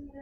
Hello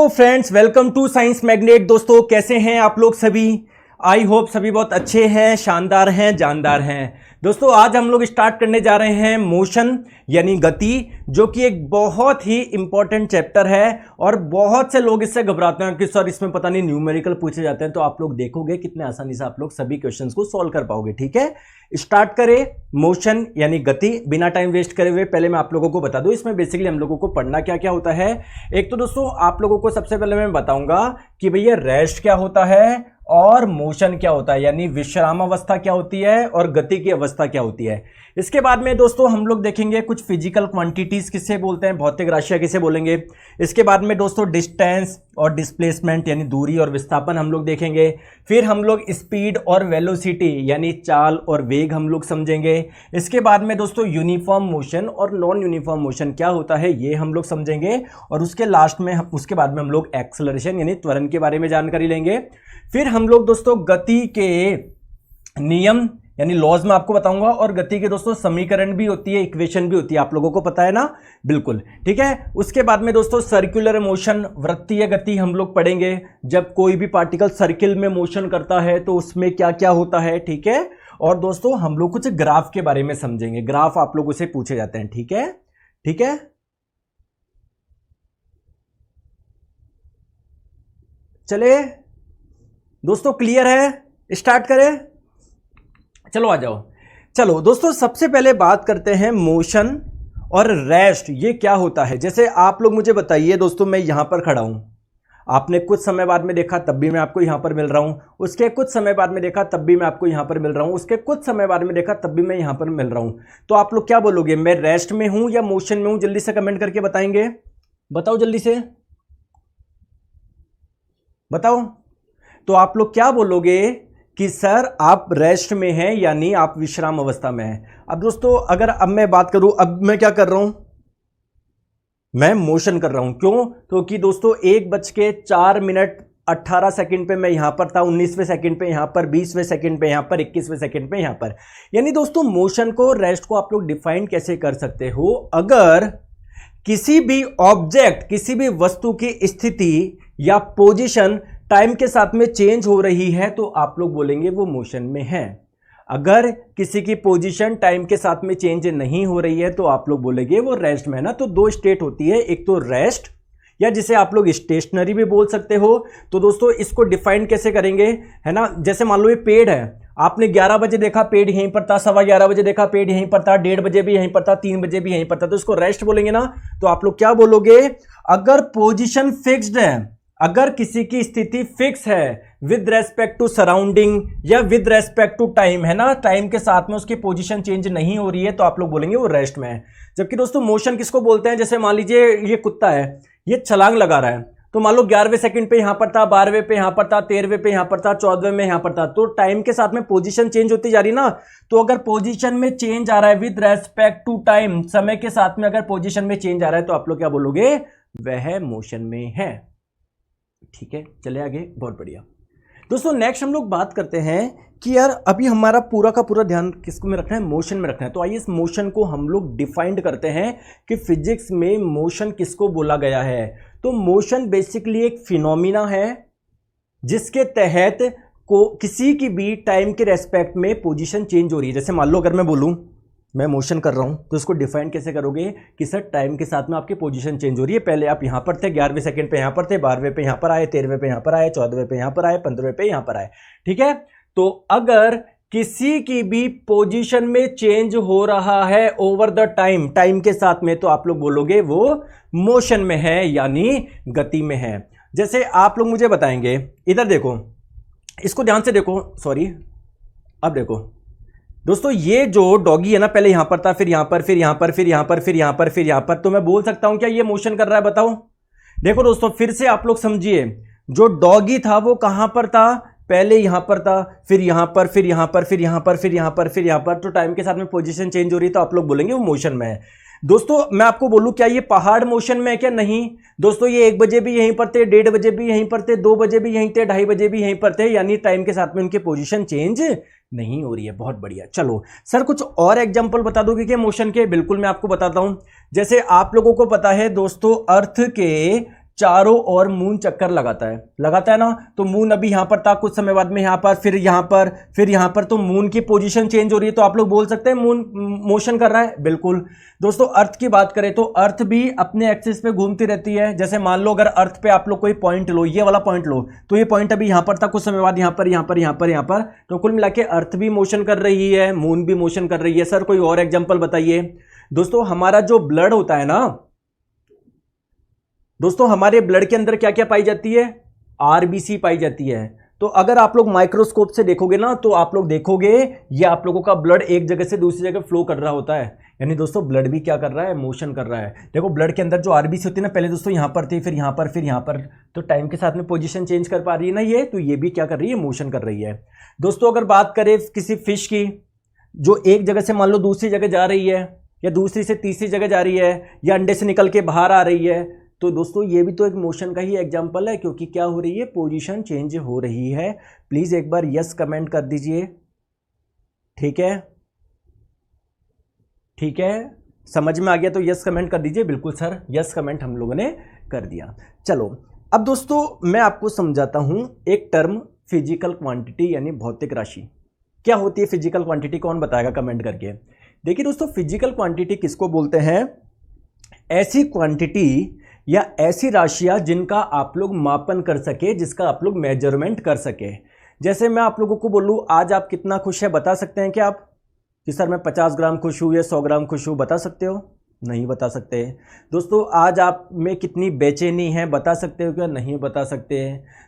friends, welcome to science magnet. दोस्तों कैसे हैं आप लोग सभी? आई होप सभी बहुत अच्छे हैं, शानदार हैं, जानदार हैं। दोस्तों आज हम लोग स्टार्ट करने जा रहे हैं मोशन यानी गति, जो कि एक बहुत ही इंपॉर्टेंट चैप्टर है और बहुत से लोग इससे घबराते हैं कि सर इसमें पता नहीं न्यूमेरिकल पूछे जाते हैं। तो आप लोग देखोगे कितने आसानी से आप लोग सभी क्वेश्चंस को सॉल्व कर पाओगे। ठीक है, स्टार्ट करें। मोशन यानी गति, बिना टाइम वेस्ट करे हुए पहले मैं आप लोगों को बता दूं इसमें बेसिकली हम लोगों को पढ़ना क्या क्या होता है। एक तो दोस्तों आप लोगों को सबसे पहले मैं बताऊंगा कि भैया रेस्ट क्या होता है और मोशन क्या होता है, यानी विश्राम अवस्था क्या होती है और गति की अवस्था क्या होती है। इसके बाद में दोस्तों हम लोग देखेंगे कुछ फिजिकल क्वांटिटीज किसे बोलते हैं, भौतिक राशियां किसे बोलेंगे। इसके बाद में दोस्तों डिस्टेंस और डिस्प्लेसमेंट यानी दूरी और विस्थापन हम लोग देखेंगे। फिर हम लोग स्पीड और वेलोसिटी यानी चाल और वेग हम लोग समझेंगे। इसके बाद में दोस्तों यूनिफॉर्म मोशन और नॉन यूनिफॉर्म मोशन क्या होता है ये हम लोग समझेंगे। और उसके लास्ट में उसके बाद में हम लोग एक्सेलरेशन यानी त्वरण के बारे में जानकारी लेंगे। फिर हम लोग दोस्तों गति के नियम यानी लॉज में आपको बताऊंगा, और गति के दोस्तों समीकरण भी होती है, इक्वेशन भी होती है, आप लोगों को पता है ना, बिल्कुल ठीक है। उसके बाद में दोस्तों सर्कुलर मोशन, वृत्तीय गति हम लोग पढ़ेंगे। जब कोई भी पार्टिकल सर्किल में मोशन करता है तो उसमें क्या क्या होता है, ठीक है। और दोस्तों हम लोग कुछ ग्राफ के बारे में समझेंगे, ग्राफ आप लोगों से पूछे जाते हैं, ठीक है ठीक है। चले दोस्तों, क्लियर है? स्टार्ट करें, चलो आ जाओ। चलो दोस्तों सबसे पहले बात करते हैं मोशन और रेस्ट, ये क्या होता है। जैसे आप लोग मुझे बताइए दोस्तों, मैं यहां पर खड़ा हूं, आपने कुछ समय बाद में देखा तब भी मैं आपको यहां पर मिल रहा हूं, उसके कुछ समय बाद में देखा तब भी मैं आपको यहां पर मिल रहा हूं, उसके कुछ समय बाद में देखा तब भी मैं यहां पर मिल रहा हूं। तो आप लोग क्या बोलोगे, मैं रेस्ट में हूं या मोशन में हूं? जल्दी से कमेंट करके बताएंगे, बताओ जल्दी से बताओ। तो आप लोग क्या बोलोगे कि सर आप रेस्ट में हैं यानी आप विश्राम अवस्था में हैं। अब दोस्तों अगर अब मैं बात करूं, अब मैं क्या कर रहा हूं, मैं मोशन कर रहा हूं। क्यों? क्योंकि दोस्तों 1:04 पे मैं यहां पर था, 19वें सेकंड पे यहां पर, 20वें सेकंड पे यहां पर, 21वें सेकंड पे यहां पर। यानी दोस्तों मोशन को, रेस्ट को आप लोग डिफाइन कैसे कर सकते हो, अगर किसी भी ऑब्जेक्ट, किसी भी वस्तु की स्थिति या पोजीशन टाइम के साथ में चेंज हो रही है तो आप लोग बोलेंगे वो मोशन में है। अगर किसी की पोजीशन टाइम के साथ में चेंज नहीं हो रही है तो आप लोग बोलेंगे वो रेस्ट में है ना। तो दो स्टेट होती है, एक तो रेस्ट या जिसे आप लोग स्टेशनरी भी बोल सकते हो। तो दोस्तों इसको डिफाइन कैसे करेंगे, है ना। जैसे मान लो ये पेड़ है, आपने 11 बजे देखा पेड़ यहीं पर था, 11:15 बजे देखा पेड़ यहीं पर था, 1:30 बजे भी यहीं पर था, 3 बजे भी यहीं पर था, तो इसको रेस्ट बोलेंगे ना। तो आप लोग क्या बोलोगे, अगर पोजीशन फिक्स्ड है, अगर किसी की स्थिति फिक्स है विद रेस्पेक्ट टू सराउंडिंग या विद रेस्पेक्ट टू टाइम, है ना, टाइम के साथ में उसकी पोजीशन चेंज नहीं हो रही है तो आप लोग बोलेंगे वो रेस्ट में है। जबकि दोस्तों मोशन किसको बोलते हैं, जैसे मान लीजिए ये कुत्ता है, ये छलांग लगा रहा है, तो मान लो 11वें सेकंड पे यहां पर था, 12वें पे यहां पर था, 13वें पे यहां पर था, 14वें में यहां पर था, तो टाइम के साथ में पोजीशन चेंज होती जा रही ना। तो अगर पोजीशन में चेंज आ रहा है विद रेस्पेक्ट टू टाइम, समय के साथ में अगर पोजीशन में चेंज आ रहा है तो आप लोग क्या बोलोगे, वह मोशन में है। ठीक है, चले आगे, बहुत बढ़िया। दोस्तों नेक्स्ट हम लोग बात करते हैं कि यार अभी हमारा पूरा का पूरा ध्यान किसको में रखना है, मोशन में रखना है। तो आइए इस मोशन को हम लोग डिफाइंड करते हैं कि फिजिक्स में मोशन किसको बोला गया है। तो मोशन बेसिकली एक फिनोमिना है जिसके तहत को किसी की भी टाइम के रेस्पेक्ट में पोजीशन चेंज हो रही है। जैसे मान लो अगर मैं बोलूं मैं मोशन कर रहा हूं तो इसको डिफाइन कैसे करोगे कि सर टाइम के साथ में आपकी पोजीशन चेंज हो रही है। पहले आप यहां पर थे, 11वें सेकंड पे यहां पर थे, 12वें पे यहां पर आए, 13वें पे यहां पर आए, 14वें पे यहां पर आए, 15वें पे यहां पर आए। ठीक है, तो अगर किसी की भी पोजीशन में चेंज हो रहा है ओवर द टाइम, टाइम के साथ में, तो आप लोग बोलोगे वो मोशन में है यानी गति में है। जैसे आप लोग मुझे बताएंगे, इधर देखो, इसको ध्यान से देखो, सॉरी, अब देखो दोस्तों, ये जो डॉगी है ना, पहले यहां पर था, फिर यहां पर, फिर यहां पर, फिर यहां पर, फिर यहां पर, फिर यहां पर, तो मैं बोल सकता हूं क्या ये मोशन कर रहा है, बताओ। देखो दोस्तों फिर से आप लोग समझिए, जो डॉगी था वो कहां पर था, पहले यहां पर था, फिर यहां पर, फिर यहां पर, फिर यहां पर, फिर यहां पर, फिर यहां पर, तो टाइम के साथ में पोजीशन चेंज हो रही है तो आप लोग बोलेंगे वो मोशन में है। दोस्तों मैं आपको बोलूं, क्या ये पहाड़ मोशन में है क्या? नहीं दोस्तों, ये 1 बजे भी यहीं पर थे, 1:30 बजे भी यहीं पर थे, 2 बजे भी यहीं थे, 2:30 बजे भी यहीं पर थे, यानी टाइम के साथ में उनकी पोजीशन चेंज नहीं हो रही है। बहुत बढ़िया। चलो सर कुछ और एग्जांपल बता दोगे क्या मोशन के? बिल्कुल मैं आपको बताता हूं। जैसे आप लोगों को पता है दोस्तों, अर्थ के चारों ओर मून चक्कर लगाता है ना। तो मून अभी यहां पर था, कुछ समय बाद में यहां पर, फिर यहां पर, फिर यहां पर, तो मून की पोजीशन चेंज हो रही है। तो आप लोग बोल सकते हैं मून मोशन कर रहा है। बिल्कुल दोस्तों, अर्थ की बात करें तो अर्थ भी अपने एक्सिस पे घूमती रहती है। जैसे मान लो अगर अर्थ पे आप लोग कोई पॉइंट लो, ये वाला पॉइंट लो, तो ये पॉइंट अभी यहां पर था, कुछ समय बाद यहां पर, यहां पर, यहां पर, यहां पर, तो कुल मिला के अर्थ भी मोशन कर रही है, मून भी मोशन कर रही है। सर कोई और एग्जाम्पल बताइए। दोस्तों हमारा जो ब्लड होता है ना, दोस्तों हमारे ब्लड के अंदर क्या क्या पाई जाती है? आरबीसी पाई जाती है। तो अगर आप लोग माइक्रोस्कोप से देखोगे ना, तो आप लोग देखोगे ये आप लोगों का ब्लड एक जगह से दूसरी जगह फ्लो कर रहा होता है। यानी दोस्तों ब्लड भी क्या कर रहा है? मोशन कर रहा है। देखो ब्लड के अंदर जो आरबीसी होती है ना, पहले दोस्तों यहां पर थी, फिर यहां पर, फिर यहां पर, तो टाइम के साथ में पोजीशन चेंज कर पा रही है ना ये, तो ये भी क्या कर रही है? मोशन कर रही है। दोस्तों अगर बात करें किसी फिश की, जो एक जगह से मान लो दूसरी जगह जा रही है, या दूसरी से तीसरी जगह जा रही है, या अंडे से निकल के बाहर आ रही है, तो दोस्तों ये भी तो एक मोशन का ही एग्जांपल है, क्योंकि क्या हो रही है? पोजीशन चेंज हो रही है। प्लीज एक बार यस कमेंट कर दीजिए। ठीक है, ठीक है, समझ में आ गया तो यस कमेंट कर दीजिए। बिल्कुल सर, यस कमेंट हम लोगों ने कर दिया। चलो अब दोस्तों मैं आपको समझाता हूं एक टर्म, फिजिकल क्वांटिटी यानी भौतिक राशि। क्या होती है फिजिकल क्वांटिटी? कौन बताएगा कमेंट करके? देखिए दोस्तों, फिजिकल क्वांटिटी किसको बोलते हैं? ऐसी क्वांटिटी या ऐसी राशियां जिनका आप लोग मापन कर सके, जिसका आप लोग मेजरमेंट कर सके। जैसे मैं आप लोगों को बोलूं आज आप कितना खुश है, बता सकते हैं क्या आप? कि सर मैं 50 ग्राम खुश हूं या 100 ग्राम खुश हूं, बता सकते हो? नहीं बता सकते। दोस्तों आज आप में कितनी बेचैनी है, बता सकते हो क्या? नहीं बता सकते।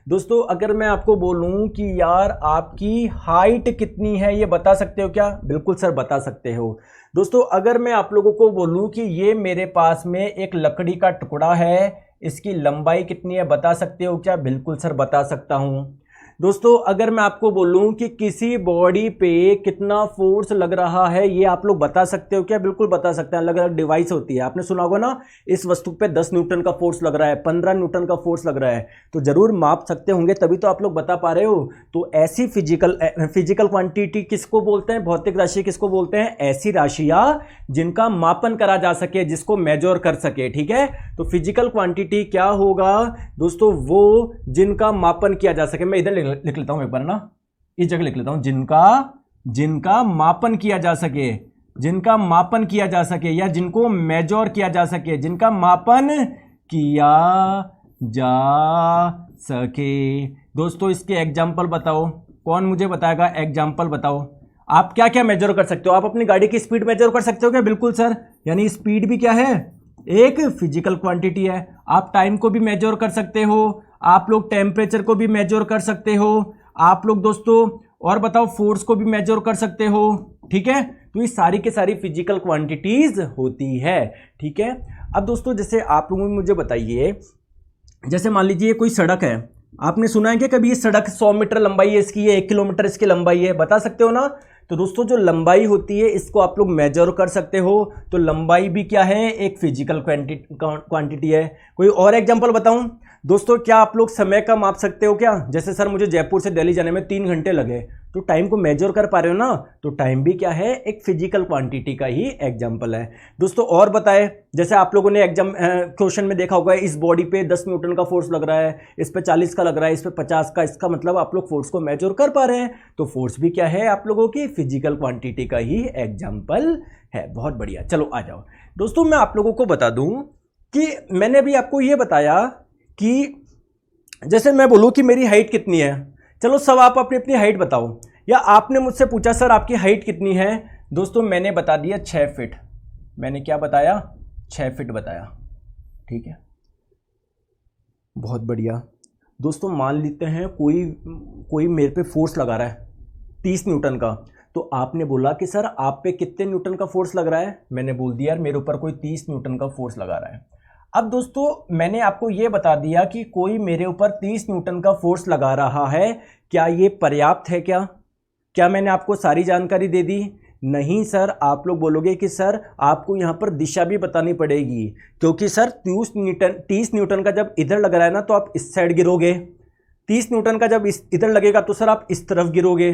दोस्तों अगर मैं आपको बोलूं कि यार आपकी हाइट कितनी है, ये बता सकते हो क्या? बिल्कुल सर बता सकते हो। दोस्तों अगर मैं आप लोगों को बोलूं कि ये मेरे पास में एक लकड़ी का टुकड़ा है, इसकी लंबाई कितनी है, बता सकते हो क्या? बिल्कुल सर बता सकता हूं। दोस्तों अगर मैं आपको बोलूं कि किसी बॉडी पे कितना फोर्स लग रहा है, ये आप लोग बता सकते हो क्या? बिल्कुल बता सकते हैं। अलग अलग डिवाइस होती है, आपने सुना होगा ना, इस वस्तु पे 10 न्यूटन का फोर्स लग रहा है, 15 न्यूटन का फोर्स लग रहा है, तो जरूर माप सकते होंगे, तभी तो आप लोग बता पा रहे हो। तो ऐसी फिजिकल क्वांटिटी किसको बोलते हैं? भौतिक राशि किसको बोलते हैं? ऐसी राशियां जिनका मापन करा जा सके, जिसको मेजर कर सके। ठीक है, तो फिजिकल क्वांटिटी क्या होगा दोस्तों? वो जिनका मापन किया जा सके। मैं इधर लिख लेता हूं एक बार ना, इस जगह लिख लेता हूं, जिनका मापन किया जा सके, जिनका मापन किया जा सके, या जिनको मेजर किया जा सके, जिनका मापन किया जा सके। दोस्तों इसके एग्जाम्पल बताओ, कौन मुझे बताएगा? एग्जाम्पल बताओ। आप क्या क्या मेजर कर सकते हो? आप अपनी गाड़ी की स्पीड मेजर कर सकते हो क्या? बिल्कुल सर, यानी स्पीड भी क्या है? एक फिजिकल क्वांटिटी है। आप टाइम को भी मेजर कर सकते हो, आप लोग टेम्परेचर को भी मेजर कर सकते हो, आप लोग दोस्तों और बताओ फोर्स को भी मेजर कर सकते हो। ठीक है, तो ये सारी के सारी फिजिकल क्वांटिटीज होती है। ठीक है, अब दोस्तों जैसे आप लोग मुझे बताइए, जैसे मान लीजिए कोई सड़क है, आपने सुना है कि कभी ये सड़क 100 मीटर लंबाई है इसकी, है 1 किलोमीटर इसकी लंबाई है, बता सकते हो ना? तो दोस्तों जो लंबाई होती है इसको आप लोग मेजर कर सकते हो। तो लंबाई भी क्या है? एक फिजिकल क्वांटिटी है। कोई और एग्जांपल बताऊं? दोस्तों क्या आप लोग समय का माप सकते हो क्या? जैसे सर मुझे जयपुर से दिल्ली जाने में 3 घंटे लगे, तो टाइम को मेजर कर पा रहे हो ना? तो टाइम भी क्या है? एक फिजिकल क्वांटिटी का ही एग्जांपल है। दोस्तों और बताए, जैसे आप लोगों ने क्वेश्चन में देखा होगा, इस बॉडी पे 10 न्यूटन का फोर्स लग रहा है, इस पे 40 का लग रहा है, इस पे 50 का, इसका मतलब आप लोग फोर्स को मेजर कर पा रहे हैं। तो फोर्स भी क्या है? आप लोगों की फिजिकल क्वांटिटी का ही एग्जाम्पल है। बहुत बढ़िया, चलो आ जाओ। दोस्तों मैं आप लोगों को बता दूं कि मैंने अभी आपको यह बताया कि जैसे मैं बोलूं कि मेरी हाइट कितनी है, चलो सब आप अपनी अपनी हाइट बताओ, या आपने मुझसे पूछा सर आपकी हाइट कितनी है, दोस्तों मैंने बता दिया 6 फीट। मैंने क्या बताया? 6 फीट बताया। ठीक है, बहुत बढ़िया। दोस्तों मान लेते हैं कोई मेरे पे फोर्स लगा रहा है 30 न्यूटन का, तो आपने बोला कि सर आप पे कितने न्यूटन का फोर्स लग रहा है? मैंने बोल दिया यार मेरे ऊपर कोई 30 न्यूटन का फोर्स लगा रहा है। अब दोस्तों मैंने आपको यह बता दिया कि कोई मेरे ऊपर 30 न्यूटन का फोर्स लगा रहा है, क्या ये पर्याप्त है? क्या मैंने आपको सारी जानकारी दे दी? नहीं सर, आप लोग बोलोगे कि सर आपको यहाँ पर दिशा भी बतानी पड़ेगी, क्योंकि सर 30 न्यूटन का जब इधर लग रहा है ना तो आप इस साइड गिरोगे, 30 न्यूटन का जब इधर लगेगा तो सर आप इस तरफ गिरोगे,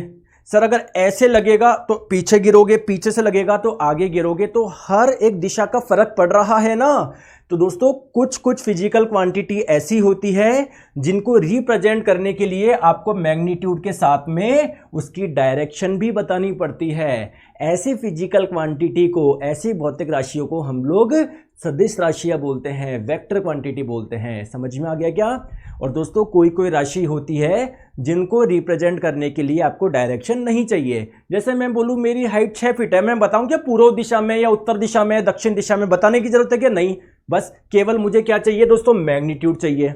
सर अगर ऐसे लगेगा तो पीछे गिरोगे, पीछे से लगेगा तो आगे गिरोगे, तो हर एक दिशा का फर्क पड़ रहा है ना। तो दोस्तों कुछ कुछ फिजिकल क्वांटिटी ऐसी होती है जिनको रिप्रेजेंट करने के लिए आपको मैग्नीट्यूड के साथ में उसकी डायरेक्शन भी बतानी पड़ती है। ऐसी फिजिकल क्वांटिटी को, ऐसी भौतिक राशियों को हम लोग सदिश राशियां बोलते हैं, वेक्टर क्वांटिटी बोलते हैं। समझ में आ गया क्या? और दोस्तों कोई कोई राशि होती है जिनको रिप्रेजेंट करने के लिए आपको डायरेक्शन नहीं चाहिए। जैसे मैं बोलूं मेरी हाइट 6 फीट है, मैं बताऊं क्या पूर्व दिशा में या उत्तर दिशा में, दक्षिण दिशा में, बताने की जरूरत है क्या? नहीं, बस केवल मुझे क्या चाहिए दोस्तों? मैग्नीट्यूड चाहिए।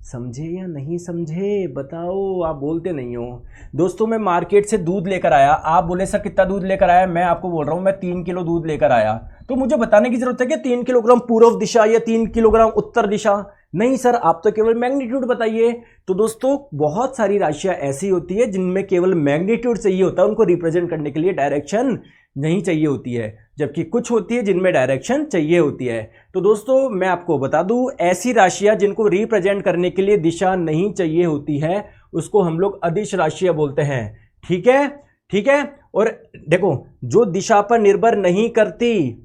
समझे या नहीं समझे? बताओ, आप बोलते नहीं हो। दोस्तों मैं मार्केट से दूध लेकर आया, आप बोले सर कितना दूध लेकर आया? मैं आपको बोल रहा हूं मैं 3 किलो दूध लेकर आया, तो मुझे बताने की जरूरत है कि 3 किलोग्राम पूर्व दिशा या 3 किलोग्राम उत्तर दिशा? नहीं सर, आप तो केवल मैग्नीट्यूड बताइए। तो दोस्तों बहुत सारी राशियां ऐसी होती है जिनमें केवल मैग्नीट्यूड चाहिए होता है, उनको रिप्रेजेंट करने के लिए डायरेक्शन नहीं चाहिए होती है, जबकि कुछ होती है जिनमें डायरेक्शन चाहिए होती है। तो दोस्तों मैं आपको बता दूं, ऐसी राशियां जिनको रिप्रेजेंट करने के लिए दिशा नहीं चाहिए होती है उसको हम लोग अदिश राशियां बोलते हैं। ठीक है, ठीक है। और देखो जो दिशा पर निर्भर नहीं करती,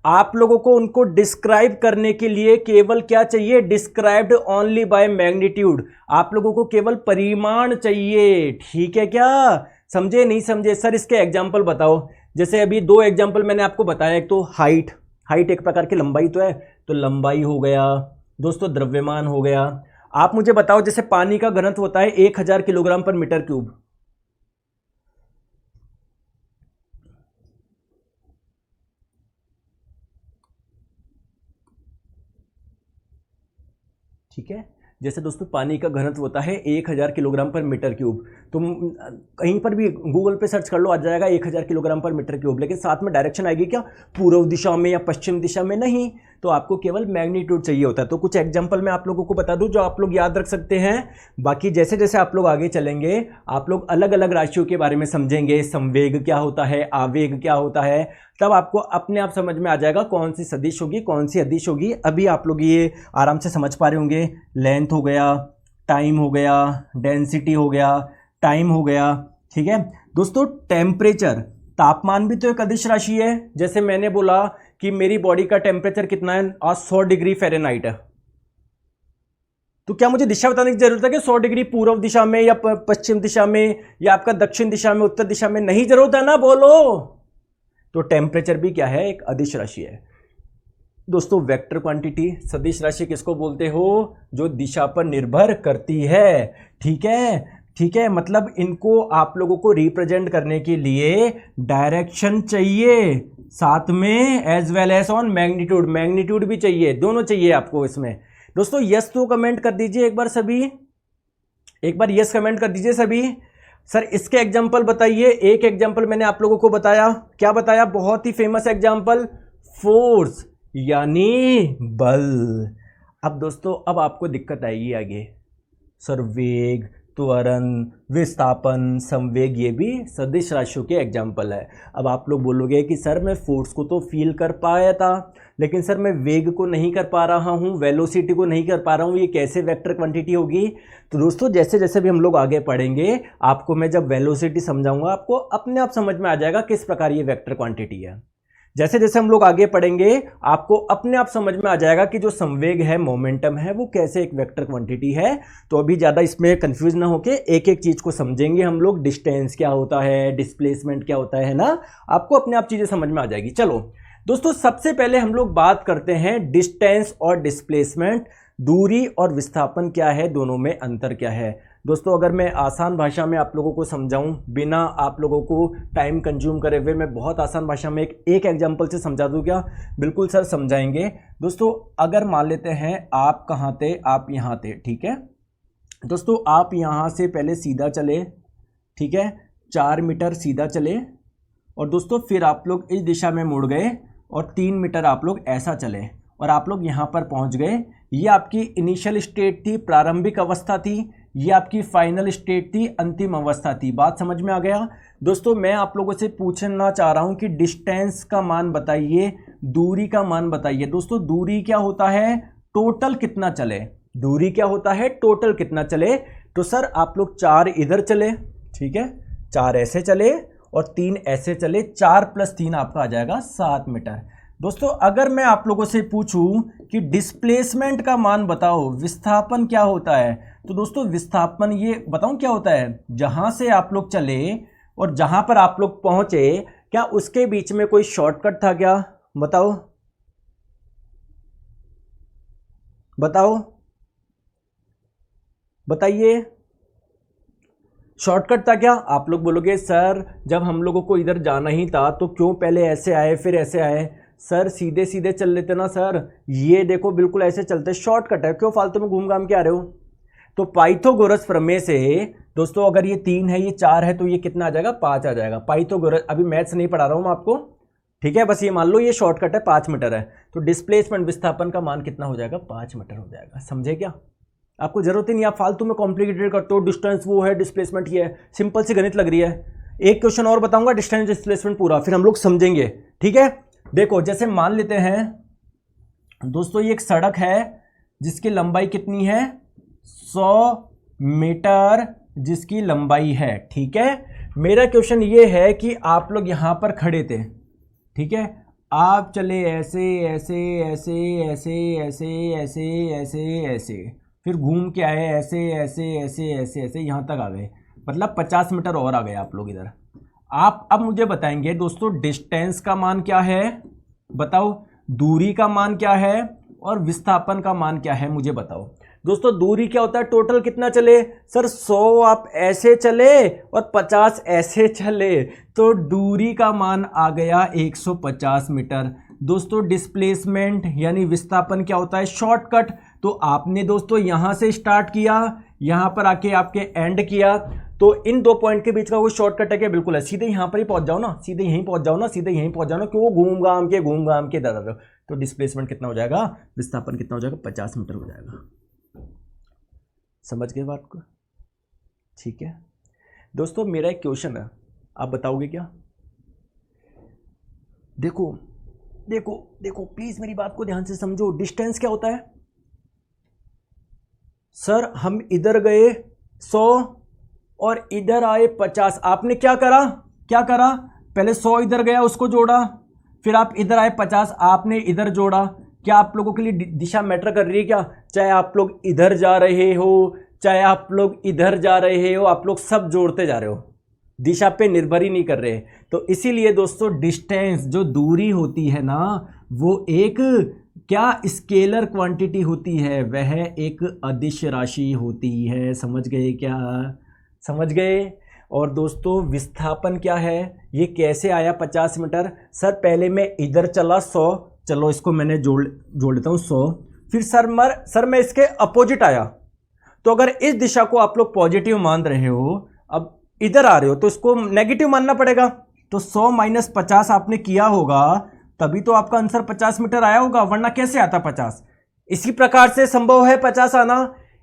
आप लोगों को उनको डिस्क्राइब करने के लिए केवल क्या चाहिए? Described only by magnitude. आप लोगों को केवल परिमाण चाहिए। ठीक है क्या? समझे नहीं समझे? सर इसके एग्जाम्पल बताओ। जैसे अभी 2 एग्जाम्पल मैंने आपको बताया, एक तो हाइट एक प्रकार की लंबाई तो है, तो लंबाई हो गया दोस्तों, द्रव्यमान हो गया। आप मुझे बताओ जैसे पानी का घनत्व होता है 1000 किलोग्राम पर मीटर क्यूब, ठीक है। जैसे दोस्तों पानी का घनत्व होता है 1000 किलोग्राम पर मीटर क्यूब, तुम कहीं पर भी गूगल पे सर्च कर लो, आ जाएगा 1000 किलोग्राम पर मीटर क्यूब। लेकिन साथ में डायरेक्शन आएगी क्या? पूर्व दिशा में या पश्चिम दिशा में? नहीं, तो आपको केवल मैग्नीट्यूड चाहिए होता है। तो कुछ एग्जांपल मैं आप लोगों को बता दूं जो आप लोग याद रख सकते हैं। बाकी जैसे जैसे आप लोग आगे चलेंगे आप लोग अलग अलग राशियों के बारे में समझेंगे, संवेग क्या होता है, आवेग क्या होता है, तब आपको अपने आप समझ में आ जाएगा कौन सी सदिश होगी कौन सी अदिश होगी। अभी आप लोग ये आराम से समझ पा रहे होंगे। लेंथ हो गया, टाइम हो गया, डेंसिटी हो गया, टाइम हो गया। ठीक है दोस्तों, टेम्परेचर, तापमान भी तो एक अदिश राशि है। जैसे मैंने बोला कि मेरी बॉडी का टेम्परेचर कितना है, आज 100 डिग्री फ़ारेनहाइट है, तो क्या मुझे दिशा बताने की जरूरत है कि 100 डिग्री पूर्व दिशा में या पश्चिम दिशा में या आपका दक्षिण दिशा में, उत्तर दिशा में? नहीं जरूरत है ना, बोलो। तो टेम्परेचर भी क्या है? एक अदिश राशि है। दोस्तों वेक्टर क्वांटिटी, सदिश राशि किसको बोलते हो? जो दिशा पर निर्भर करती है। ठीक है, ठीक है। मतलब इनको आप लोगों को रिप्रेजेंट करने के लिए डायरेक्शन चाहिए, साथ में as well as on magnitude, magnitude भी चाहिए, दोनों चाहिए आपको इसमें। दोस्तों यस तो कमेंट कर दीजिए एक बार सभी, एक बार यस कमेंट कर दीजिए सभी। सर इसके एग्जाम्पल बताइए। एक एग्जाम्पल मैंने आप लोगों को बताया, क्या बताया? बहुत ही फेमस एग्जाम्पल, फोर्स यानी बल। अब दोस्तों अब आपको दिक्कत आएगी आगे। सर वेग, त्वरण, विस्थापन, संवेग, ये भी सदिश राशियों के एग्जाम्पल है। अब आप लोग बोलोगे कि सर मैं फोर्स को तो फील कर पाया था, लेकिन सर मैं वेग को नहीं कर पा रहा हूँ, वेलोसिटी को नहीं कर पा रहा हूँ, ये कैसे वेक्टर क्वांटिटी होगी? तो दोस्तों जैसे जैसे भी हम लोग आगे पढ़ेंगे, आपको मैं जब वेलोसिटी समझाऊंगा आपको अपने आप समझ में आ जाएगा किस प्रकार ये वेक्टर क्वांटिटी है। जैसे जैसे हम लोग आगे पढ़ेंगे आपको अपने आप समझ में आ जाएगा कि जो संवेग है, मोमेंटम है, वो कैसे एक वेक्टर क्वांटिटी है। तो अभी ज़्यादा इसमें कंफ्यूज ना होके एक एक चीज़ को समझेंगे हम लोग। डिस्टेंस क्या होता है, डिस्प्लेसमेंट क्या होता है ना, आपको अपने आप चीज़ें समझ में आ जाएगी। चलो दोस्तों सबसे पहले हम लोग बात करते हैं डिस्टेंस और डिस्प्लेसमेंट, दूरी और विस्थापन क्या है, दोनों में अंतर क्या है। दोस्तों अगर मैं आसान भाषा में आप लोगों को समझाऊं, बिना आप लोगों को टाइम कंज्यूम करे हुए, मैं बहुत आसान भाषा में एक एग्जांपल से समझा दूं क्या? बिल्कुल सर समझाएंगे। दोस्तों अगर मान लेते हैं आप कहाँ थे, आप यहाँ थे, ठीक है दोस्तों, आप यहाँ से पहले सीधा चले, ठीक है 4 मीटर सीधा चले, और दोस्तों फिर आप लोग इस दिशा में मुड़ गए और 3 मीटर आप लोग ऐसा चले और आप लोग यहाँ पर पहुँच गए। ये आपकी इनिशियल स्टेट थी, प्रारंभिक अवस्था थी। ये आपकी फाइनल स्टेट थी, अंतिम अवस्था थी। बात समझ में आ गया दोस्तों। मैं आप लोगों से पूछना चाह रहा हूं कि डिस्टेंस का मान बताइए, दूरी का मान बताइए। दोस्तों दूरी क्या होता है, टोटल कितना चले। दूरी क्या होता है, टोटल कितना चले। तो सर आप लोग 4 इधर चले, ठीक है, 4 ऐसे चले और 3 ऐसे चले, 4 + 3 आपका आ जाएगा 7 मीटर। दोस्तों अगर मैं आप लोगों से पूछूं कि डिस्प्लेसमेंट का मान बताओ, विस्थापन क्या होता है, तो दोस्तों विस्थापन ये बताऊं क्या होता है, जहां से आप लोग चले और जहां पर आप लोग पहुंचे, क्या उसके बीच में कोई शॉर्टकट था क्या, बताओ बताओ बताइए, शॉर्टकट था क्या। आप लोग बोलोगे सर जब हम लोगों को इधर जाना ही था तो क्यों पहले ऐसे आए फिर ऐसे आए। सर सीधे सीधे चल लेते ना सर, ये देखो बिल्कुल ऐसे चलते, शॉर्टकट है, क्यों फालतू में घूम घाम के आ रहे हो। तो पाइथागोरस प्रमेय से दोस्तों अगर ये 3 है ये 4 है तो ये कितना आ जाएगा, 5 आ जाएगा। पाइथागोरस, अभी मैथ्स नहीं पढ़ा रहा हूं मैं आपको, ठीक है, बस ये मान लो ये शॉर्टकट है, 5 मीटर है। तो डिस्प्लेसमेंट विस्थापन का मान कितना हो जाएगा, 5 मीटर हो जाएगा। समझे क्या, आपको जरूरत ही नहीं, आप फालतू में कॉम्प्लिकेटेड करते हो, डिस्टेंस वो है डिस्प्लेसमेंट ये है, सिंपल सी गणित लग रही है। एक क्वेश्चन और बताऊंगा डिस्टेंस डिस्प्लेसमेंट पूरा, फिर हम लोग समझेंगे, ठीक है। देखो जैसे मान लेते हैं दोस्तों ये एक सड़क है जिसकी लंबाई कितनी है, 100 मीटर जिसकी लंबाई है, ठीक है। मेरा क्वेश्चन ये है कि आप लोग यहां पर खड़े थे, ठीक है, आप चले ऐसे ऐसे ऐसे ऐसे ऐसे ऐसे ऐसे ऐसे, फिर घूम के आए ऐसे ऐसे ऐसे ऐसे ऐसे यहां तक आ गए, मतलब 50 मीटर और आ गए आप लोग इधर। आप अब मुझे बताएंगे दोस्तों डिस्टेंस का मान क्या है, बताओ, दूरी का मान क्या है और विस्थापन का मान क्या है, मुझे बताओ। दोस्तों दूरी क्या होता है, टोटल कितना चले, सर 100 आप ऐसे चले और 50 ऐसे चले, तो दूरी का मान आ गया 150 मीटर। दोस्तों डिस्प्लेसमेंट यानी विस्थापन क्या होता है, शॉर्टकट। तो आपने दोस्तों यहां से स्टार्ट किया, यहां पर आके आपके एंड किया, तो इन 2 पॉइंट के बीच का कोई शॉर्टकट है क्या, बिल्कुल है, सीधे यहां पर ही पहुंच जाओ ना, सीधे यहीं पहुंच जाओ ना, सीधे यहीं पहुंच जाओ ना, क्यों घूम घाम के इधर। तो डिस्प्लेसमेंट कितना हो जाएगा, विस्थापन कितना हो जाएगा, 50 मीटर हो जाएगा। समझ गए बात को, ठीक है। दोस्तों मेरा एक क्वेश्चन है, आप बताओगे क्या। देखो देखो देखो प्लीज मेरी बात को ध्यान से समझो। डिस्टेंस क्या होता है, सर हम इधर गए 100 और इधर आए 50, आपने क्या करा, पहले 100 इधर गया उसको जोड़ा, फिर आप इधर आए 50 आपने इधर जोड़ा। क्या आप लोगों के लिए दिशा मैटर कर रही है क्या, चाहे आप लोग इधर जा रहे हो चाहे आप लोग इधर जा रहे हो, आप लोग सब जोड़ते जा रहे हो, दिशा पे निर्भर ही नहीं कर रहे। तो इसीलिए दोस्तों डिस्टेंस जो दूरी होती है ना, वो एक क्या स्केलर क्वांटिटी होती है, वह एक अदिश राशि होती है। समझ गए क्या, समझ गए। और दोस्तों विस्थापन क्या है, ये कैसे आया 50 मीटर, सर पहले मैं इधर चला 100, चलो इसको मैंने जोड़ देता हूँ 100, फिर सर मैं इसके अपोजिट आया, तो अगर इस दिशा को आप लोग पॉजिटिव मान रहे हो, अब इधर आ रहे हो तो इसको नेगेटिव मानना पड़ेगा। तो 100 - 50 आपने किया होगा, तभी तो आपका आंसर 50 मीटर आया होगा, वरना कैसे आता 50। इसी प्रकार से संभव है 50 आना।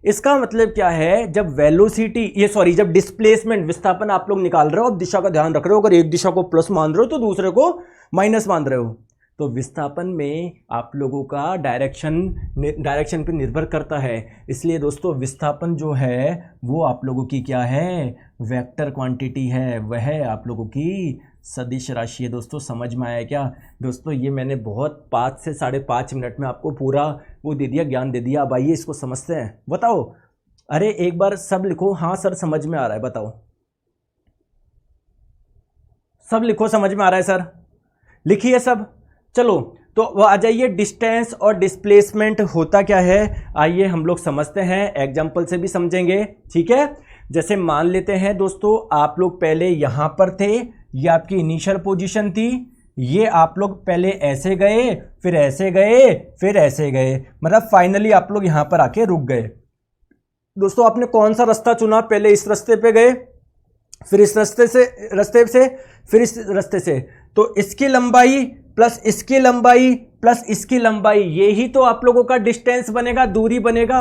इसका मतलब क्या है, जब वेलोसिटी जब डिस्प्लेसमेंट विस्थापन आप लोग निकाल रहे हो, अब दिशा का ध्यान रख रहे हो, अगर एक दिशा को प्लस मान रहे हो तो दूसरे को माइनस मान रहे हो, तो विस्थापन में आप लोगों का डायरेक्शन पे निर्भर करता है। इसलिए दोस्तों विस्थापन जो है वो आप लोगों की क्या है, वेक्टर क्वांटिटी है, वह आप लोगों की सदिश राशि है। दोस्तों समझ में आया क्या। दोस्तों ये मैंने बहुत 5 से 5.5 मिनट में आपको पूरा वो दे दिया, ज्ञान दे दिया। अब आइए इसको समझते हैं। बताओ, अरे एक बार सब लिखो, हाँ सर समझ में आ रहा है, बताओ सब लिखो, समझ में आ रहा है सर, लिखिए सब। चलो तो वो आ जाइए, डिस्टेंस और डिस्प्लेसमेंट होता क्या है, आइए हम लोग समझते हैं, एग्जाम्पल से भी समझेंगे, ठीक है। जैसे मान लेते हैं दोस्तों आप लोग पहले यहां पर थे, ये आपकी इनिशियल पोजीशन थी, ये आप लोग पहले ऐसे गए, फिर ऐसे गए, फिर ऐसे गए, मतलब फाइनली आप लोग यहां पर आके रुक गए। दोस्तों आपने कौन सा रास्ता चुना, पहले इस रास्ते पे गए, फिर इस रास्ते से फिर इस रास्ते से, तो इसकी लंबाई प्लस इसकी लंबाई प्लस इसकी लंबाई, यही तो आप लोगों का डिस्टेंस बनेगा, दूरी बनेगा।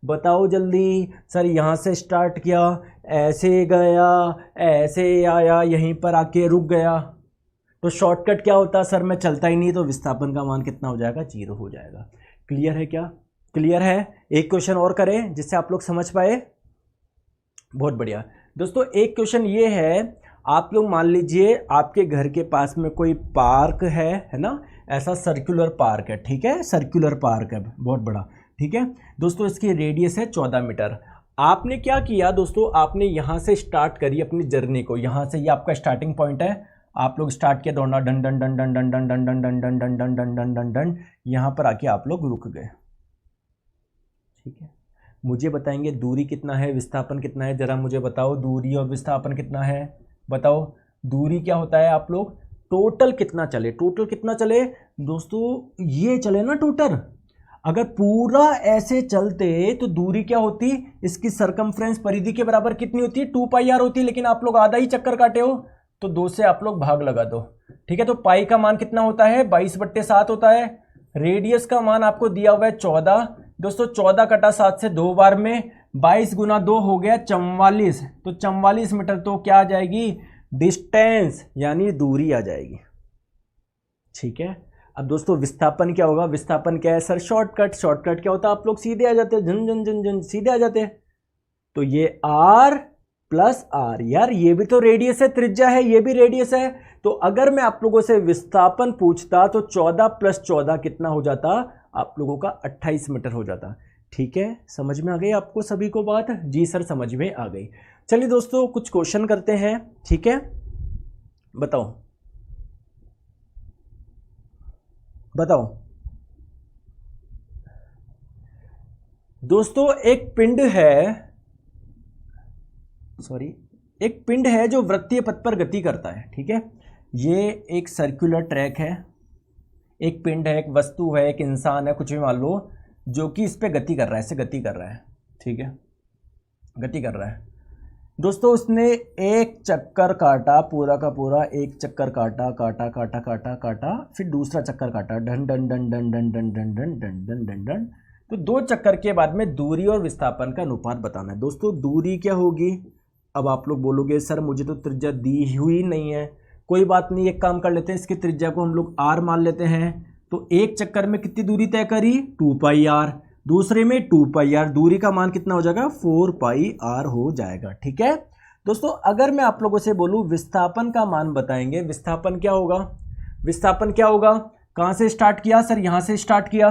बताओ जल्दी। सर यहाँ से स्टार्ट किया, ऐसे गया, ऐसे आया, यहीं पर आके रुक गया, तो शॉर्टकट क्या होता सर, मैं चलता ही नहीं, तो विस्थापन का मान कितना हो जाएगा, 0 हो जाएगा। क्लियर है क्या? क्लियर है। एक क्वेश्चन और करें जिससे आप लोग समझ पाए। बहुत बढ़िया दोस्तों, एक क्वेश्चन ये है, आप लोग मान लीजिए आपके घर के पास में कोई पार्क है ना, ऐसा सर्कुलर पार्क है, ठीक है, सर्कुलर पार्क है बहुत बड़ा, ठीक है दोस्तों, इसकी रेडियस है 14 मीटर। आपने क्या किया दोस्तों, आपने यहाँ से स्टार्ट करी अपनी जर्नी को, यहाँ से ये आपका स्टार्टिंग पॉइंट है, आप लोग स्टार्ट किया दौड़ना, done done done done done done done done done done done done done done done done, यहाँ पर आके आप लोग रुक गए, ठीक है। मुझे बताएंगे दूरी कितना है, विस्थापन कितना है, जरा मुझे बताओ, दूरी और विस्थापन कितना है, बताओ। दूरी क्या होता है, आप लोग टोटल कितना चले, टोटल कितना चले दोस्तों, ये चले ना टोटल। अगर पूरा ऐसे चलते तो दूरी क्या होती, इसकी सरकमफ्रेंस परिधि के बराबर कितनी होती है, 2πr होती है, लेकिन आप लोग आधा ही चक्कर काटे हो, तो 2 से आप लोग भाग लगा दो, ठीक है। तो पाई का मान कितना होता है, 22/7 होता है। रेडियस का मान आपको दिया हुआ है 14 दोस्तों, 14 कटा 7 से 2 बार में 22 गुना 2 हो गया 44, तो 44 मीटर, तो क्या आ जाएगी, डिस्टेंस यानी दूरी आ जाएगी, ठीक है। अब दोस्तों विस्थापन क्या होगा, विस्थापन क्या है सर, शॉर्टकट, शॉर्टकट क्या होता है, आप लोग सीधे आ जाते हैं, झन झन झन झन सीधे आ जाते हैं, तो ये r प्लस r, यार ये भी तो रेडियस है, त्रिज्या है, ये भी रेडियस है, तो अगर मैं आप लोगों से विस्थापन पूछता तो 14 + 14 कितना हो जाता, आप लोगों का 28 मीटर हो जाता, ठीक है। समझ में आ गई आपको सभी को बात, जी सर समझ में आ गई। चलिए दोस्तों कुछ क्वेश्चन करते हैं, ठीक है, बताओ बताओ दोस्तों, एक पिंड है, सॉरी, एक पिंड है जो वृत्तीय पथ पर गति करता है, ठीक है। ये एक सर्कुलर ट्रैक है, एक पिंड है, एक वस्तु है, एक इंसान है, कुछ भी मान लो, जो कि इस पे गति कर रहा है, ऐसे गति कर रहा है, ठीक है, गति कर रहा है दोस्तों। उसने एक चक्कर काटा, पूरा का पूरा एक चक्कर काटा, काटा काटा काटा काटा, फिर दूसरा चक्कर काटा, done done done done done done done done done done done done, तो 2 चक्कर के बाद में दूरी और विस्थापन का अनुपात बताना है दोस्तों। दूरी क्या होगी, अब आप लोग बोलोगे सर मुझे तो त्रिज्या दी हुई नहीं है, कोई बात नहीं, एक काम कर लेते हैं, इसकी त्रिज्या को हम लोग r मान लेते हैं, तो एक चक्कर में कितनी दूरी तय करी, 2πr, दूसरे में 2πr, दूरी का मान कितना हो जाएगा, 4πr हो जाएगा, ठीक है दोस्तों। अगर मैं आप लोगों से बोलूं विस्थापन का मान बताएंगे, विस्थापन क्या होगा, विस्थापन क्या होगा, कहां से स्टार्ट किया सर, यहां से स्टार्ट किया,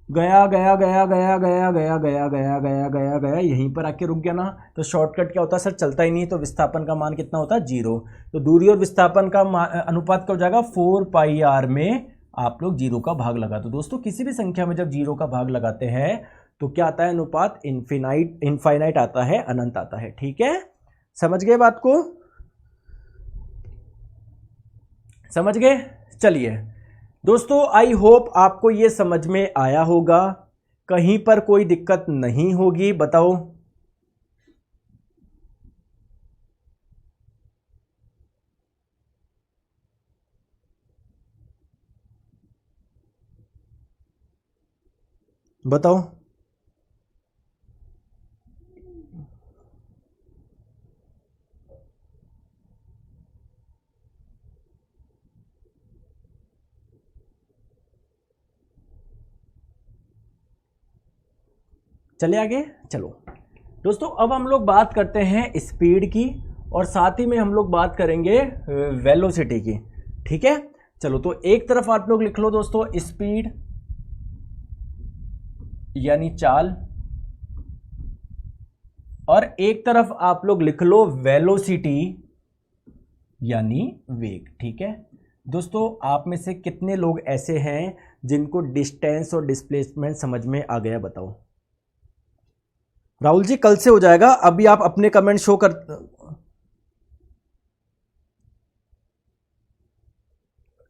गया गया गया गया गया गया गया गया गया गया गया, यहीं पर आके रुक गया ना, तो शॉर्टकट क्या होता है सर, चलता ही नहीं, तो विस्थापन का मान कितना होता है, 0, तो दूरी और विस्थापन का अनुपात क्या हो जाएगा, 4πr में आप लोग 0 का भाग लगा दो दोस्तों। किसी भी संख्या में जब 0 का भाग लगाते हैं तो क्या आता है, अनुपात इनफाइनाइट आता है, अनंत आता है, ठीक है। समझ गए बात को, समझ गए। चलिए दोस्तों, आई होप आपको ये समझ में आया होगा, कहीं पर कोई दिक्कत नहीं होगी, बताओ। बताओ चले आगे। चलो दोस्तों, अब हम लोग बात करते हैं स्पीड की, और साथ ही में हम लोग बात करेंगे वेलोसिटी की, ठीक है। चलो तो एक तरफ आप लोग लिख लो दोस्तों स्पीड यानी चाल, और एक तरफ आप लोग लिख लो वेलोसिटी यानी वेग, ठीक है दोस्तों। आप में से कितने लोग ऐसे हैं जिनको डिस्टेंस और डिस्प्लेसमेंट समझ में आ गया, बताओ। राहुल जी कल से हो जाएगा, अभी आप अपने कमेंट शो कर,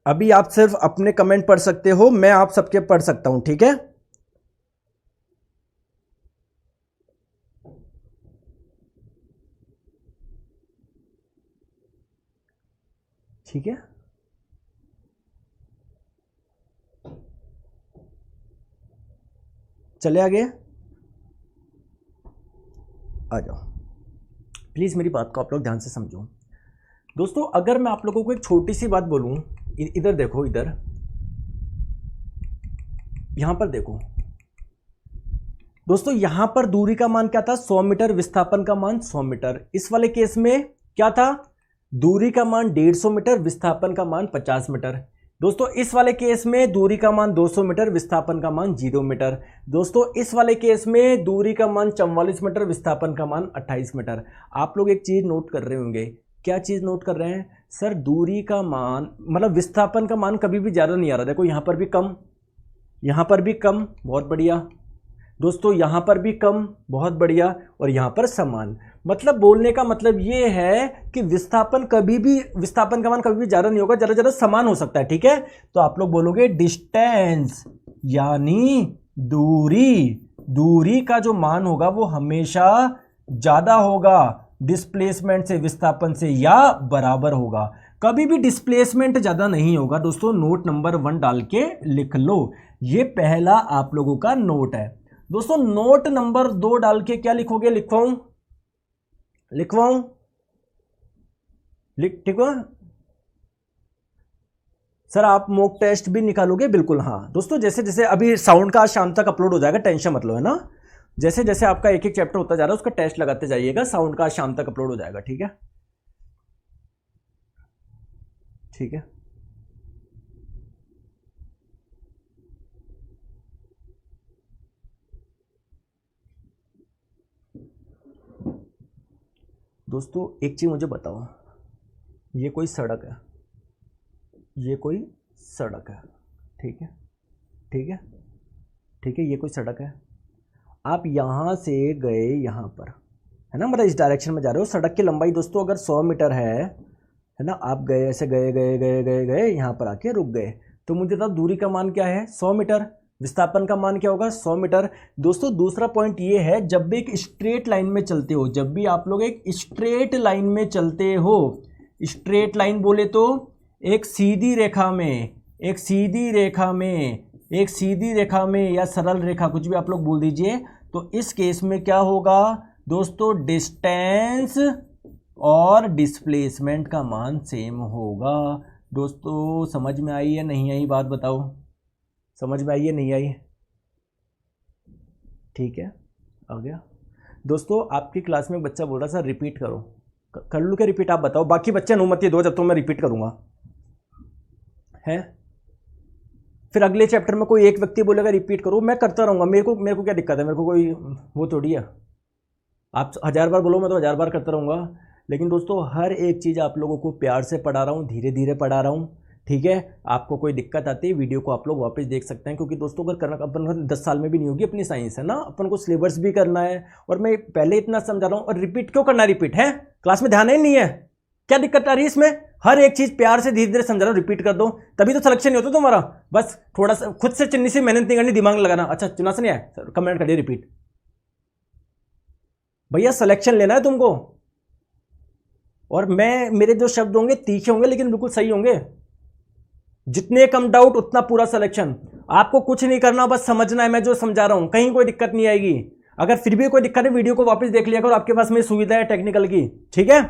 अभी आप सिर्फ अपने कमेंट पढ़ सकते हो, मैं आप सबके पढ़ सकता हूं, ठीक है। ठीक है, चले आगे। आ जाओ, प्लीज़ मेरी बात को आप लोग ध्यान से समझो। दोस्तों अगर मैं आप लोगों को एक छोटी सी बात बोलूं, इधर देखो, इधर यहां पर देखो दोस्तों, यहां पर दूरी का मान क्या था 100 मीटर, विस्थापन का मान 100 मीटर। इस वाले केस में क्या था, दूरी का मान 150 मीटर, विस्थापन का मान 50 मीटर। दोस्तों इस वाले केस में दूरी का मान 200 मीटर, विस्थापन का मान 0 मीटर। दोस्तों इस वाले केस में दूरी का मान 44 मीटर, विस्थापन का मान 28 मीटर। आप लोग एक चीज नोट कर रहे होंगे, क्या चीज नोट कर रहे हैं सर, दूरी का मान मतलब विस्थापन का मान कभी भी ज्यादा नहीं आ रहा। देखो यहां पर भी कम, यहां पर भी कम, बहुत बढ़िया दोस्तों, यहां पर भी कम, बहुत बढ़िया, और यहां पर समान। मतलब बोलने का मतलब ये है कि विस्थापन का मान कभी भी ज्यादा नहीं होगा, ज्यादा ज्यादा समान हो सकता है। ठीक है, तो आप लोग बोलोगे डिस्टेंस यानी दूरी का जो मान होगा वो हमेशा ज्यादा होगा डिस्प्लेसमेंट से, विस्थापन से, या बराबर होगा। कभी भी डिस्प्लेसमेंट ज्यादा नहीं होगा। दोस्तों नोट नंबर 1 डाल के लिख लो, ये पहला आप लोगों का नोट है। दोस्तों नोट नंबर 2 डाल के क्या लिखोगे, लिखवाऊं ठीक है सर, आप मॉक टेस्ट भी निकालोगे? बिल्कुल हाँ दोस्तों, जैसे जैसे अभी साउंड का आज शाम तक अपलोड हो जाएगा, टेंशन मत लो, है ना। जैसे जैसे आपका एक एक चैप्टर होता जा रहा है उसका टेस्ट लगाते जाइएगा, साउंड का आज शाम तक अपलोड हो जाएगा। ठीक है, ठीक है। दोस्तों एक चीज मुझे बताओ, ये कोई सड़क है, ये कोई सड़क है, ठीक है, ठीक है, ठीक है, ये कोई सड़क है। आप यहां से गए यहां पर, है ना, मतलब इस डायरेक्शन में जा रहे हो। सड़क की लंबाई दोस्तों अगर 100 मीटर है ना, आप गए ऐसे गए गए गए गए गए यहां पर आके रुक गए, तो मुझे बताओ दूरी का मान क्या है 100 मीटर, विस्थापन का मान क्या होगा 100 मीटर। दोस्तों दूसरा पॉइंट ये है, जब भी एक स्ट्रेट लाइन में चलते हो, जब भी आप लोग एक स्ट्रेट लाइन में चलते हो, स्ट्रेट लाइन बोले तो एक सीधी रेखा में, एक सीधी रेखा में, एक सीधी रेखा में या सरल रेखा, कुछ भी आप लोग बोल दीजिए, तो इस केस में क्या होगा दोस्तों, डिस्टेंस और डिस्प्लेसमेंट का मान सेम होगा। दोस्तों समझ में आई या नहीं आई बात बताओ, समझ में आई या नहीं आई? ठीक है, आ गया। दोस्तों आपकी क्लास में एक बच्चा बोल रहा था रिपीट करो, कर लूँ क्या रिपीट? आप बताओ, बाकी बच्चे अनुमति दो जब तो मैं रिपीट करूंगा, है। फिर अगले चैप्टर में कोई एक व्यक्ति बोलेगा रिपीट करो, मैं करता रहूंगा, मेरे को क्या दिक्कत है, मेरे को कोई वो थोड़ी है। आप 1000 बार बोलो, मैं तो 1000 बार करता रहूंगा। लेकिन दोस्तों हर एक चीज़ आप लोगों को प्यार से पढ़ा रहा हूँ, धीरे धीरे पढ़ा रहा हूँ, ठीक है। आपको कोई दिक्कत आती है वीडियो को आप लोग वापस देख सकते हैं, क्योंकि दोस्तों अगर करना अपन को 10 साल में भी नहीं होगी अपनी साइंस, है ना, अपन को सिलेबस भी करना है। और मैं पहले इतना समझा रहा हूँ, और रिपीट क्यों करना, रिपीट है क्लास में ध्यान ही नहीं है, क्या दिक्कत आ रही है इसमें? हर एक चीज प्यार से धीरे धीरे समझा रहा हूँ, रिपीट कर दो, तभी तो सिलेक्शन नहीं होता तुम्हारा। बस थोड़ा सा खुद से चिन्नी से मेहनत नहीं करनी, दिमाग लगाना। अच्छा चुना से नहीं आया, कमेंट करिए रिपीट। भैया सिलेक्शन लेना है तुमको, और मेरे जो शब्द होंगे तीखे होंगे लेकिन बिल्कुल सही होंगे। जितने कम डाउट उतना पूरा सिलेक्शन। आपको कुछ नहीं करना, बस समझना है मैं जो समझा रहा हूं, कहीं कोई दिक्कत नहीं आएगी। अगर फिर भी कोई दिक्कत है वीडियो को वापस देख लिया करो, आपके पास में सुविधा है टेक्निकल की, ठीक है।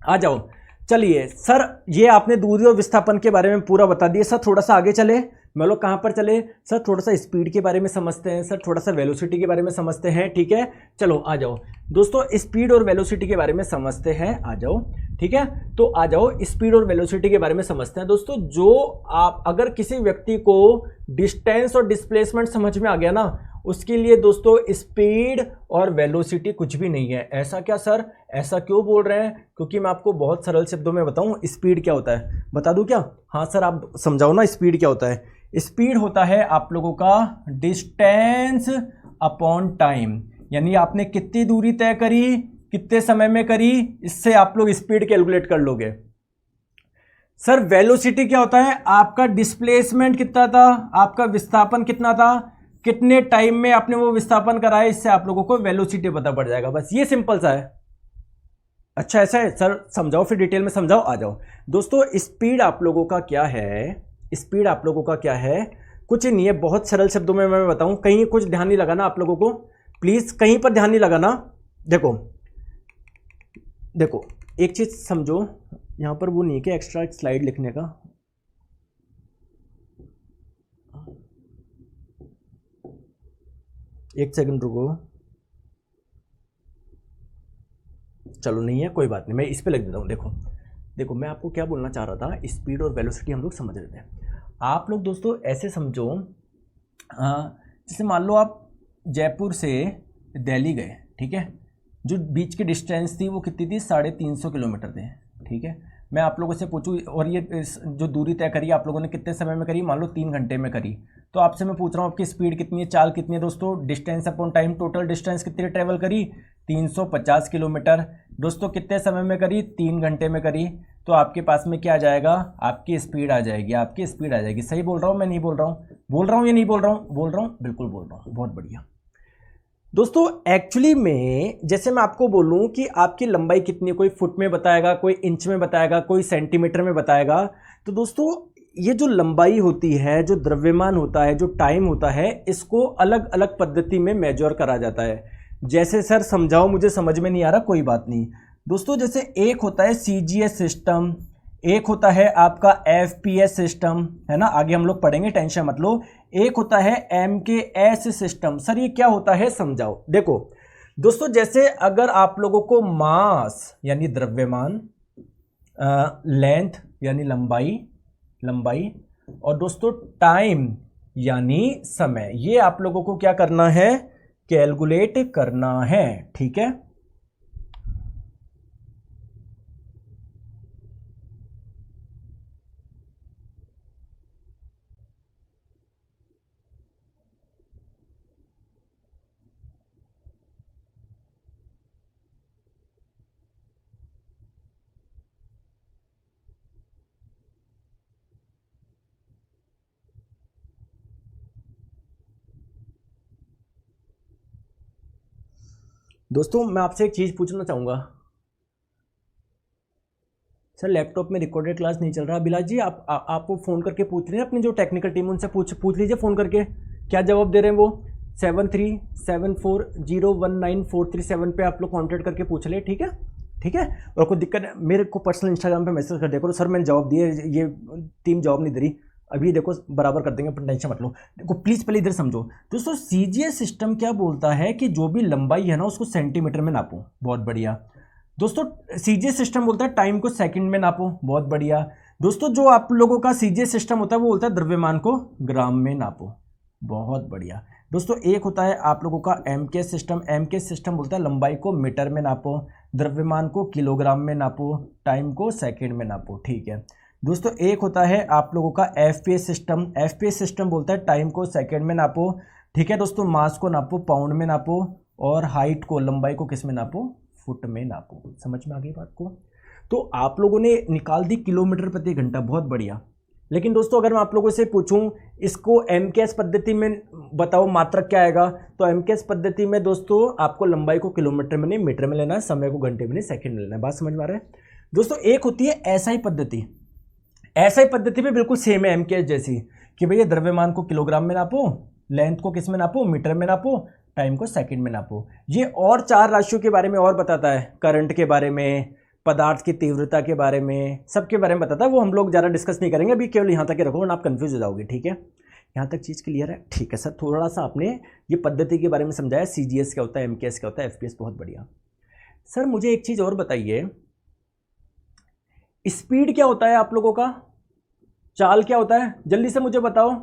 आ जाओ, चलिए सर ये आपने दूरी और विस्थापन के बारे में पूरा बता दिया। सर थोड़ा सा आगे चले, मैं लोग कहाँ पर चले सर, थोड़ा सा स्पीड के बारे में समझते हैं सर, थोड़ा सा वेलोसिटी के बारे में समझते हैं, ठीक है। चलो आ जाओ दोस्तों, स्पीड और वेलोसिटी के बारे में समझते हैं, आ जाओ, ठीक है। तो आ जाओ स्पीड और वेलोसिटी के बारे में समझते हैं। दोस्तों जो आप अगर किसी व्यक्ति को डिस्टेंस और डिस्प्लेसमेंट समझ में आ गया ना, उसके लिए दोस्तों स्पीड और वेलोसिटी कुछ भी नहीं है। ऐसा क्या सर, ऐसा क्यों बोल रहे हैं? क्योंकि मैं आपको बहुत सरल शब्दों में बताऊं स्पीड क्या होता है, बता दूं क्या? हाँ सर आप समझाओ ना, स्पीड क्या होता है? स्पीड होता है आप लोगों का डिस्टेंस अपॉन टाइम, यानी आपने कितनी दूरी तय करी, कितने समय में करी, इससे आप लोग स्पीड कैलकुलेट कर लोगे। सर वेलोसिटी क्या होता है? आपका डिस्प्लेसमेंट कितना था, आपका विस्थापन कितना था, कितने टाइम में आपने वो विस्थापन कराया, इससे आप लोगों को वेलोसिटी पता पड़ जाएगा। बस ये सिंपल सा है। अच्छा ऐसा है सर, समझाओ फिर डिटेल में समझाओ, आ जाओ। दोस्तों स्पीड आप लोगों का क्या है, स्पीड आप लोगों का क्या है, कुछ नहीं है, बहुत सरल शब्दों में मैं बताऊं, कहीं कुछ ध्यान नहीं लगाना आप लोगों को, प्लीज कहीं पर ध्यान नहीं लगाना। देखो देखो एक चीज समझो, यहां पर वो नहीं है कि एक्स्ट्रा स्लाइड लिखने का। एक सेकंड रुको, चलो नहीं है कोई बात नहीं, मैं इस पे लिख देता हूँ। देखो देखो मैं आपको क्या बोलना चाह रहा था, स्पीड और वेलोसिटी हम लोग समझ रहे थे। आप लोग दोस्तों ऐसे समझो, जैसे मान लो आप जयपुर से दिल्ली गए, ठीक है, जो बीच की डिस्टेंस थी वो कितनी थी, 350 किलोमीटर थे, ठीक है। मैं आप लोगों से पूछूं, और ये जो दूरी तय करी आप लोगों ने कितने समय में करी, मान लो 3 घंटे में करी, तो आपसे मैं पूछ रहा हूँ आपकी स्पीड कितनी है, चाल कितनी है दोस्तों, distance upon time, total distance कितनी ट्रेवल करी, 350 किलोमीटर। दोस्तों कितने समय में करी, 3 घंटे में करी, तो आपके पास में क्या आ जाएगा, आपकी स्पीड आ जाएगी, आपकी स्पीड आ जाएगी। सही बोल रहा हूँ मैं, नहीं बोल रहा हूँ, बोल रहा हूँ या नहीं बोल रहा हूँ, बोल रहा हूँ, बिल्कुल बोल रहा हूँ, बहुत बढ़िया। दोस्तों एक्चुअली में जैसे मैं आपको बोलूं कि आपकी लंबाई कितनी है, कोई फुट में बताएगा, कोई इंच में बताएगा, कोई सेंटीमीटर में बताएगा, तो दोस्तों ये जो लंबाई होती है, जो द्रव्यमान होता है, जो टाइम होता है, इसको अलग अलग पद्धति में मेजर करा जाता है। जैसे सर समझाओ, मुझे समझ में नहीं आ रहा, कोई बात नहीं दोस्तों। जैसे एक होता है सीजीएस सिस्टम, एक होता है आपका एफपीएस सिस्टम, है ना, आगे हम लोग पढ़ेंगे, टेंशन मत लो। एक होता है एमकेएस सिस्टम। सर ये क्या होता है समझाओ। देखो दोस्तों, जैसे अगर आप लोगों को मास यानी द्रव्यमान, लेंथ यानी लंबाई, और दोस्तों टाइम यानी समय, ये आप लोगों को क्या करना है, कैलकुलेट करना है, ठीक है। दोस्तों मैं आपसे एक चीज पूछना चाहूंगा। सर लैपटॉप में रिकॉर्डेड क्लास नहीं चल रहा। बिलास जी आप वो फ़ोन करके पूछ रहे हैं अपनी जो टेक्निकल टीम, उनसे पूछ लीजिए फ़ोन करके क्या जवाब दे रहे हैं वो। 7374019437 पे आप लोग कॉन्टैक्ट करके पूछ ले, ठीक है, ठीक है। और कोई दिक्कत है मेरे को पर्सनल इंस्टाग्राम पे मैसेज कर दिया करो, सर मैंने जवाब दिए, ये टीम जवाब नहीं दे रही, अभी देखो बराबर कर देंगे, अपन टेंशन मत लो। देखो प्लीज़ पहले इधर समझो दोस्तों, सीजीएस सिस्टम क्या बोलता है कि जो भी लंबाई है ना उसको सेंटीमीटर में नापो, बहुत बढ़िया। दोस्तों सीजीएस सिस्टम बोलता है टाइम को सेकंड में नापो, बहुत बढ़िया। दोस्तों जो आप लोगों का सीजीएस सिस्टम होता है वो बोलता है द्रव्यमान को ग्राम में नापो, बहुत बढ़िया। दोस्तों एक होता है आप लोगों का एमकेएस सिस्टम, एमकेएस सिस्टम बोलता है लंबाई को मीटर में नापो, द्रव्यमान को किलोग्राम में नापो, टाइम को सेकंड में नापो, ठीक है। दोस्तों एक होता है आप लोगों का एफपीएस सिस्टम, एफपीएस सिस्टम बोलता है टाइम को सेकंड में नापो, ठीक है दोस्तों। मास को नापो पाउंड में नापो, और हाइट को, लंबाई को किस में नापो, फुट में नापो। समझ में आ गई बात को। तो आप लोगों ने निकाल दी किलोमीटर प्रति घंटा, बहुत बढ़िया। लेकिन दोस्तों अगर मैं आप लोगों से पूछूं इसको एमकेएस पद्धति में बताओ मात्रक क्या आएगा, तो एमकेएस पद्धति में दोस्तों आपको लंबाई को किलोमीटर में नहीं मीटर में लेना है, समय को घंटे में नहीं सेकंड में लेना है। बात समझ में आ रहा है दोस्तों। एक होती है एसआई पद्धति, एसआई पद्धति में बिल्कुल सेम है एमकेएस जैसी, कि भैया द्रव्यमान को किलोग्राम में नापो, लेंथ को किस में नापो, मीटर में नापो, टाइम को सेकंड में नापो। ये और 4 राशियों के बारे में और बताता है, करंट के बारे में, पदार्थ की तीव्रता के बारे में, सबके बारे में बताता है। वो हम लोग ज़्यादा डिस्कस नहीं करेंगे अभी, केवल यहाँ तक ही रखो वरना आप कंफ्यूज हो जाओगे, ठीक है। यहाँ तक चीज़ क्लियर है, ठीक है सर। थोड़ा सा आपने ये पद्धति के बारे में समझाया, सीजीएस क्या होता है, एमकेएस क्या होता है, एफपीएस, बहुत बढ़िया। सर मुझे एक चीज़ और बताइए, स्पीड क्या होता है आप लोगों का, चाल क्या होता है, जल्दी से मुझे बताओ।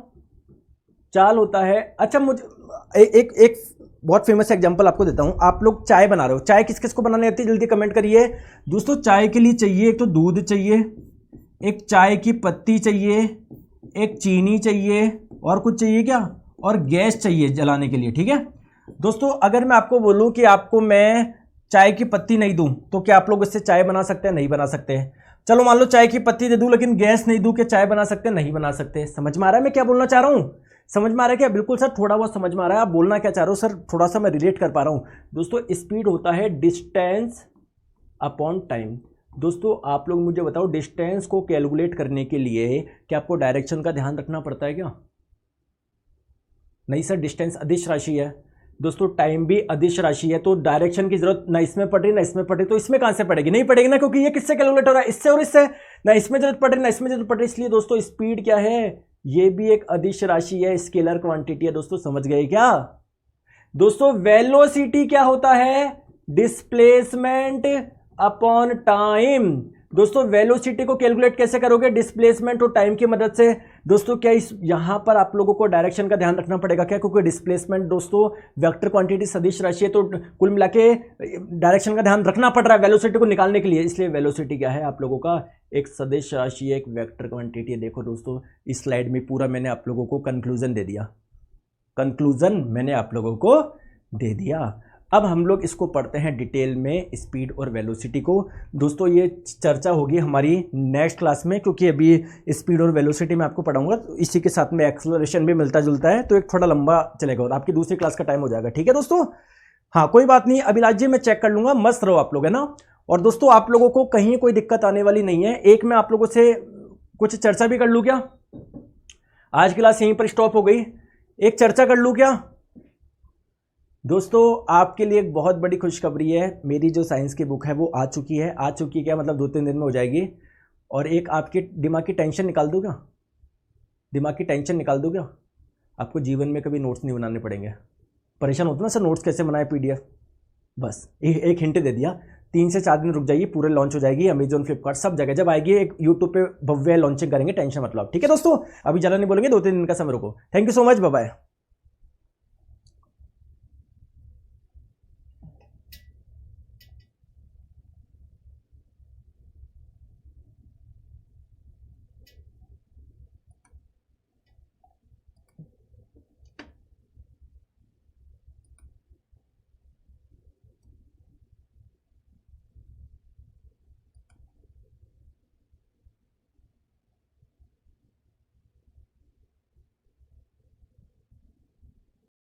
चाल होता है, अच्छा मुझे एक बहुत फेमस एग्जांपल आपको देता हूं। आप लोग चाय बना रहे हो, चाय किस किस को बनाने आती है, जल्दी कमेंट करिए दोस्तों। चाय के लिए चाहिए एक तो दूध चाहिए, एक चाय की पत्ती चाहिए, एक चीनी चाहिए, और कुछ चाहिए क्या, और गैस चाहिए जलाने के लिए, ठीक है दोस्तों। अगर मैं आपको बोलूं कि आपको मैं चाय की पत्ती नहीं दूं तो क्या आप लोग इससे चाय बना सकते हैं, नहीं बना सकते। चलो मान लो चाय की पत्ती दे दूं लेकिन गैस नहीं दूं, कि चाय बना सकते हैं, नहीं बना सकते। समझ में आ रहा है मैं क्या बोलना चाह रहा हूं, समझ में आ रहा है क्या, बिल्कुल सर थोड़ा बहुत समझ में आ रहा है। आप बोलना क्या चाह रहे हो सर, थोड़ा सा मैं रिलेट कर पा रहा हूं। दोस्तों स्पीड होता है डिस्टेंस अपॉन टाइम। दोस्तों आप लोग मुझे बताओ, डिस्टेंस को कैलकुलेट करने के लिए क्या आपको डायरेक्शन का ध्यान रखना पड़ता है क्या, नहीं सर डिस्टेंस अदिश राशि है। दोस्तों टाइम भी अदिश राशि है, तो डायरेक्शन की जरूरत ना इसमें पड़ रही ना इसमें पड़ रही, तो इसमें कहां से पड़ेगी, नहीं पड़ेगी ना, क्योंकि ये किससे कैलकुलेट हो रहा है, इससे और इससे, ना इसमें जरूरत पड़ रही ना इसमें जरूरत पड़ रही। इसलिए दोस्तों स्पीड क्या है, ये भी एक अदिश राशि है, स्केलर क्वांटिटी है। दोस्तों समझ गए क्या। दोस्तों वेलोसिटी क्या होता है, डिस्प्लेसमेंट अपॉन टाइम। दोस्तों वेलोसिटी को कैलकुलेट कैसे करोगे, डिस्प्लेसमेंट और टाइम की मदद से। दोस्तों क्या इस यहां पर आप लोगों को डायरेक्शन का ध्यान रखना पड़ेगा क्या, क्योंकि डिस्प्लेसमेंट दोस्तों वेक्टर क्वांटिटी सदिश राशि है, तो कुल मिला के डायरेक्शन का ध्यान रखना पड़ रहा है वेलोसिटी को निकालने के लिए। इसलिए वेलोसिटी क्या है आप लोगों का, एक सदिश राशि है, एक वेक्टर क्वांटिटी है। देखो दोस्तों इस स्लाइड में पूरा मैंने आप लोगों को कंक्लूजन दे दिया, कंक्लूजन मैंने आप लोगों को दे दिया। अब हम लोग इसको पढ़ते हैं डिटेल में, स्पीड और वेलोसिटी को। दोस्तों ये चर्चा होगी हमारी नेक्स्ट क्लास में, क्योंकि अभी स्पीड और वेलोसिटी मैं आपको पढ़ाऊंगा, तो इसी के साथ में एक्सेलरेशन भी मिलता जुलता है, तो एक थोड़ा लंबा चलेगा और आपकी दूसरी क्लास का टाइम हो जाएगा। ठीक है दोस्तों, हाँ कोई बात नहीं, अभिलाष जी मैं चेक कर लूंगा, मस्त रहो आप लोग, है ना। और दोस्तों आप लोगों को कहीं कोई दिक्कत आने वाली नहीं है। एक मैं आप लोगों से कुछ चर्चा भी कर लूँ क्या, आज क्लास यहीं पर स्टॉप हो गई, एक चर्चा कर लूँ क्या। दोस्तों आपके लिए एक बहुत बड़ी खुशखबरी है, मेरी जो साइंस की बुक है वो आ चुकी है। आ चुकी है क्या मतलब 2-3 दिन में हो जाएगी। और एक आपके दिमाग की टेंशन निकाल दूंगा, दिमाग की टेंशन निकाल दूंगा, आपको जीवन में कभी नोट्स नहीं बनाने पड़ेंगे। परेशान होते ना सर नोट्स कैसे बनाए पीडीएफ, बस एक हिंट दे दिया, 3 से 4 दिन रुक जाइए, पूरे लॉन्च हो जाएगी अमेजॉन फ्लिपकार्ट सब जगह, जब आएगी एक यूट्यूब पे भव्य लॉन्चिंग करेंगे, टेंशन मतलब। ठीक है दोस्तों, अभी ज़्यादा नहीं बोलेंगे, 2-3 दिन का समय रुको। Thank you so much, bye bye.